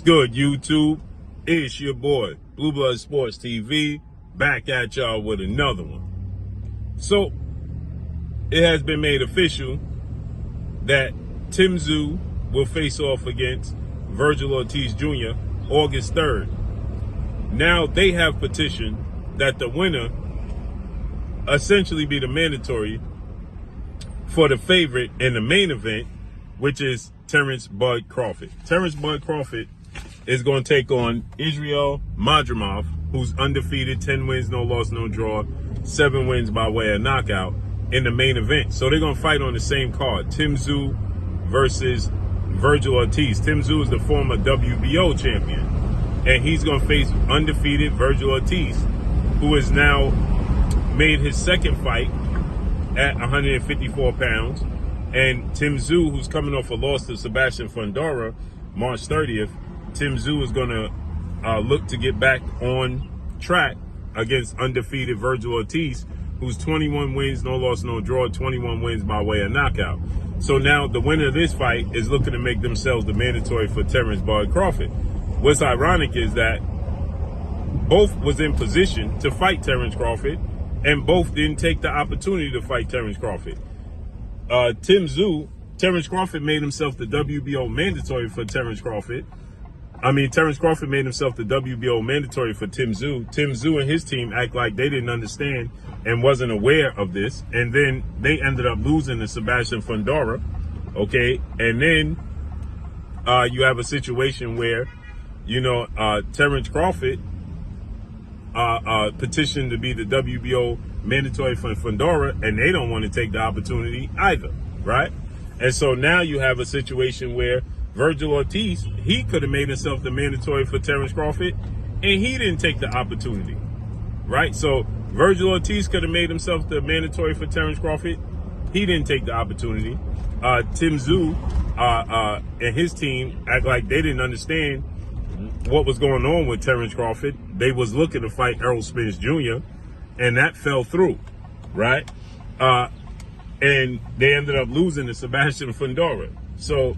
Good, YouTube? It's your boy, Blue Blood Sports TV, back at y'all with another one. So, it has been made official that Tszyu will face off against Vergil Ortiz Jr. August 3rd. Now, they have petitioned that the winner essentially be the mandatory for the favorite in the main event, which is Terence Bud Crawford. Terence Bud Crawford is going to take on Israel Madrimov, who's undefeated, 10 wins, no loss, no draw, 7 wins by way of knockout in the main event. So they're going to fight on the same card, Tszyu versus Vergil Ortiz. Tszyu is the former WBO champion, and he's going to face undefeated Vergil Ortiz, who has now made his second fight at 154 pounds. And Tszyu, who's coming off a loss to Sebastian Fundora March 30th, Tszyu is going to look to get back on track against undefeated Vergil Ortiz, who's 21 wins, no loss, no draw, 21 wins by way of knockout. So now the winner of this fight is looking to make themselves the mandatory for Terence Bud Crawford. What's ironic is that both was in position to fight Terence Crawford, and both didn't take the opportunity to fight Terence Crawford. Terence Crawford made himself the WBO mandatory for Terence Crawford. Terence Crawford made himself the WBO mandatory for Tszyu. Tszyu and his team act like they didn't understand and wasn't aware of this. And then they ended up losing to Sebastian Fundora. Okay. And then you have a situation where, Terence Crawford petitioned to be the WBO mandatory for Fundora, and they don't want to take the opportunity either, right? And so now you have a situation where Vergil Ortiz, he could have made himself the mandatory for Terence Crawford, and he didn't take the opportunity, right? So Vergil Ortiz could have made himself the mandatory for Terence Crawford. He didn't take the opportunity. Tszyu and his team act like they didn't understand what was going on with Terence Crawford. They was looking to fight Errol Spence Jr., and that fell through, right? And they ended up losing to Sebastian Fundora. So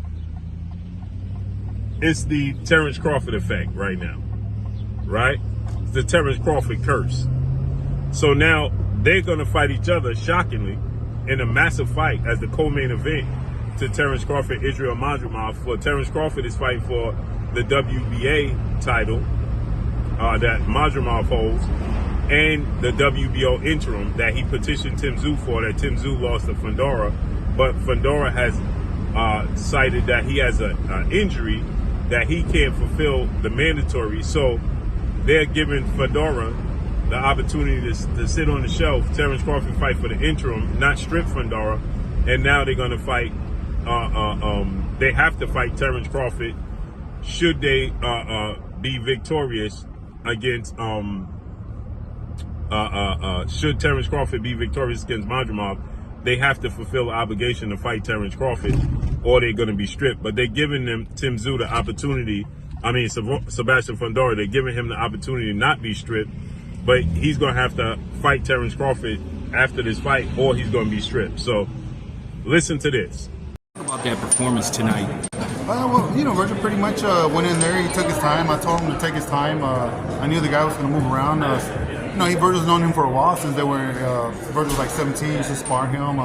it's the Terence Crawford effect right now, right? It's the Terence Crawford curse. So now they're going to fight each other, shockingly, in a massive fight as the co-main event to Terence Crawford, Israel Madrimov. For Terence Crawford is fighting for the WBA title that Madrimov holds, and the WBO interim that he petitioned Tszyu for, that Tszyu lost to Fundora. But Fundora has cited that he has an injury that he can't fulfill the mandatory. So they're giving Fundora the opportunity to sit on the shelf. Terence Crawford fight for the interim, not strip Fundora. And now they're going to fight, they have to fight Terence Crawford should they be victorious against, should Terence Crawford be victorious against Madrimov, they have to fulfill the obligation to fight Terence Crawford, or they're going to be stripped. But they're giving them Tszyu the opportunity. Sebastian Fundora, they're giving him the opportunity to not be stripped, but he's going to have to fight Terence Crawford after this fight, or he's going to be stripped. So listen to this. What about that performance tonight? Vergil pretty much went in there. He took his time. I told him to take his time. I knew the guy was going to move around. Vergil's known him for a while, since they were, Vergil was like 17, he used to spar him.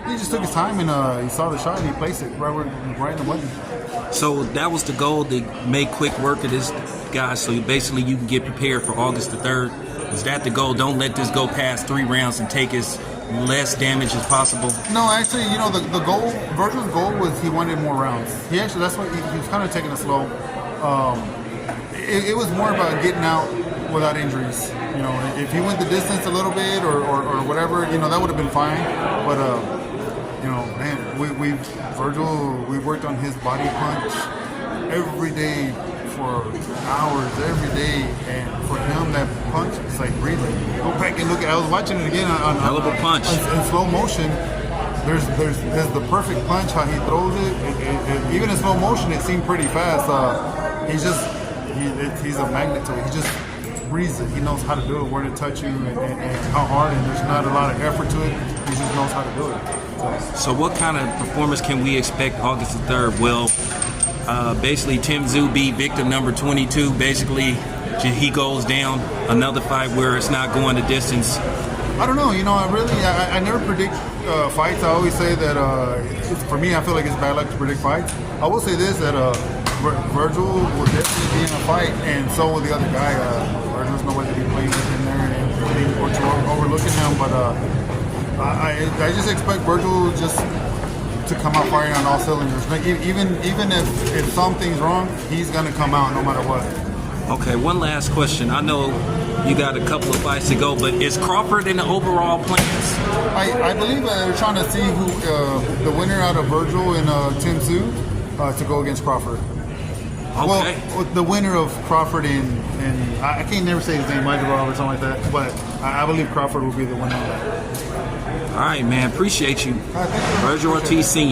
He just took his time, and he saw the shot, and he placed it right in the button. So that was the goal, to make quick work of this guy, so basically you can get prepared for August the 3rd. Is that the goal? Don't let this go past 3 rounds and take as less damage as possible? No, actually, the goal, Vergil's goal was he wanted more rounds. That's why he was kind of taking it slow. It was more about getting out without injuries. If he went the distance a little bit or whatever, that would have been fine. But Vergil, we worked on his body punch every day for hours, every day, and for him that punch is like breathing. Go back and look at. I was watching it again on hell of a punch in slow motion. There's the perfect punch, how he throws it. Even in slow motion, it seemed pretty fast. He's a magnet to it. He just breathes it. He knows how to do it, where to touch you, and how hard. And there's not a lot of effort to it. He just knows how to do it. So what kind of performance can we expect August the 3rd? Well, Basically, Tszyu beat victim number 22. Basically, he goes down. Another fight where it's not going the distance. I don't know. I never predict fights. I always say that for me, I feel like it's bad luck to predict fights. I will say this, that Vergil will definitely be in a fight, and so will the other guy. Vergil's nobody to be playing with in there or to overlooking him, but I just expect Vergil just to come out firing on all cylinders. Like, even if something's wrong, he's gonna come out no matter what. Okay, one last question. I know you got a couple of fights to go, but is Crawford in the overall plans? I believe they're trying to see who the winner out of Vergil and Tszyu to go against Crawford. Okay. Well, the winner of Crawford and I can't never say his name, Vergil or something like that, but I believe Crawford will be the winner of that. All right, man. Appreciate you. All right, thank you. Vergil Ortiz Sr.